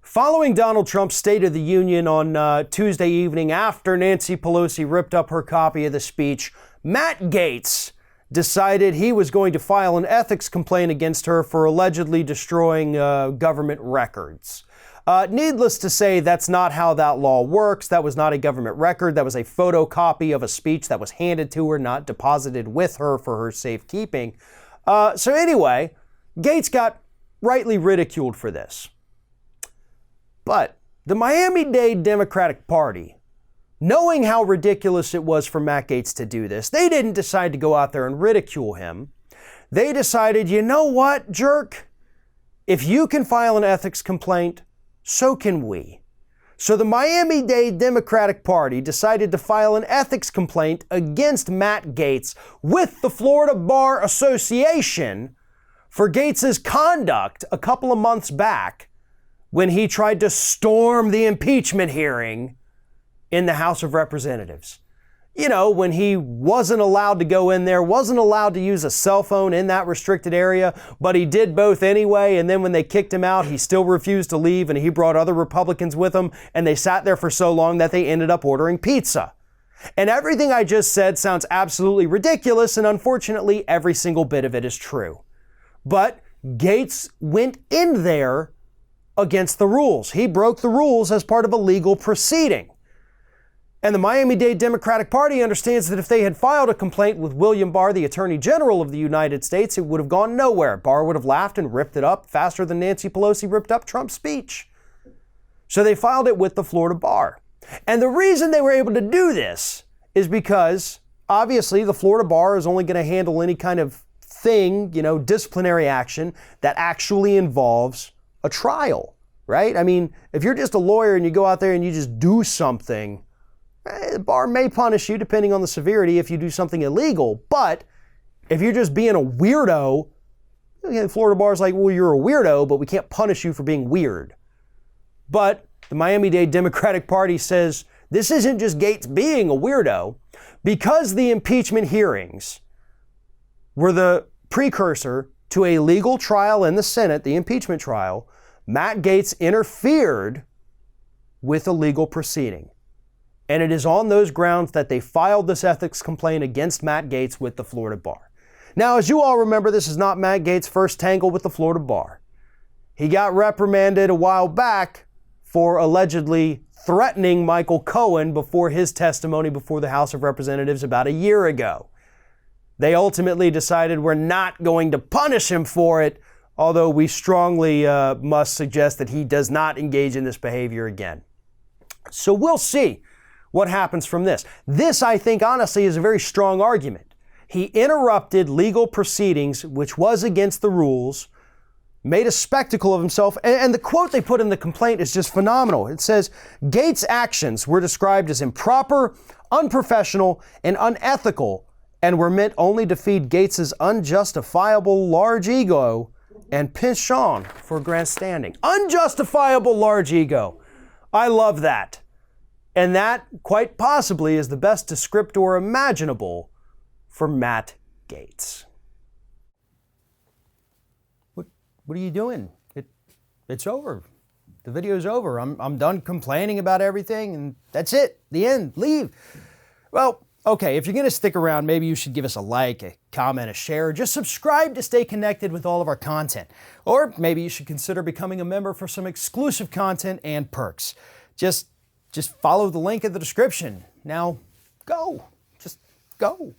Following Donald Trump's State of the Union on Tuesday evening, after Nancy Pelosi ripped up her copy of the speech, Matt Gaetz decided he was going to file an ethics complaint against her for allegedly destroying government records. Needless to say, that's not how that law works. That was not a government record. That was a photocopy of a speech that was handed to her, not deposited with her for her safekeeping. So anyway, Gaetz got rightly ridiculed for this. But the Miami-Dade Democratic Party, knowing how ridiculous it was for Matt Gaetz to do this, they didn't decide to go out there and ridicule him. They decided, you know what, jerk? If you can file an ethics complaint, so can we. So the Miami-Dade Democratic Party decided to file an ethics complaint against Matt Gaetz with the Florida Bar Association for Gaetz's conduct a couple of months back when he tried to storm the impeachment hearing in the House of Representatives. You know, when he wasn't allowed to go in there, wasn't allowed to use a cell phone in that restricted area, but he did both anyway. And then when they kicked him out, he still refused to leave, and he brought other Republicans with him, and they sat there for so long that they ended up ordering pizza. And everything I just said sounds absolutely ridiculous, and unfortunately, every single bit of it is true. But Gaetz went in there against the rules. He broke the rules as part of a legal proceeding. And the Miami-Dade Democratic Party understands that if they had filed a complaint with William Barr, the Attorney General of the United States, it would have gone nowhere. Barr would have laughed and ripped it up faster than Nancy Pelosi ripped up Trump's speech. So they filed it with the Florida Bar. And the reason they were able to do this is because, obviously, the Florida Bar is only going to handle any kind of thing, disciplinary action that actually involves a trial, right? I mean, if you're just a lawyer and you go out there and you just do something, the bar may punish you depending on the severity if you do something illegal. But if you're just being a weirdo, the Florida bar is like, well, you're a weirdo, but we can't punish you for being weird. But the Miami-Dade Democratic Party says this isn't just Gaetz being a weirdo. Because the impeachment hearings were the precursor to a legal trial in the Senate, the impeachment trial, Matt Gaetz interfered with a legal proceeding. And it is on those grounds that they filed this ethics complaint against Matt Gaetz with the Florida Bar. Now, as you all remember, this is not Matt Gaetz' first tangle with the Florida Bar. He got reprimanded a while back for allegedly threatening Michael Cohen before his testimony before the House of Representatives about a year ago. They ultimately decided we're not going to punish him for it, although we strongly must suggest that he does not engage in this behavior again. So we'll see what happens from this. This, I think, honestly, is a very strong argument. He interrupted legal proceedings, which was against the rules, made a spectacle of himself, and the quote they put in the complaint is just phenomenal. It says, Gaetz' actions were described as improper, unprofessional, and unethical, and were meant only to feed Gaetz' unjustifiable large ego and penchant for grandstanding. Unjustifiable large ego. I love that. And that, quite possibly, is the best descriptor imaginable for Matt Gaetz. What are you doing? It's over. The video's over. I'm done complaining about everything, and that's it. The end. Leave. Well, okay, if you're going to stick around, maybe you should give us a like, a comment, a share, just subscribe to stay connected with all of our content. Or maybe you should consider becoming a member for some exclusive content and perks. Just follow the link in the description. Now, go. Just go.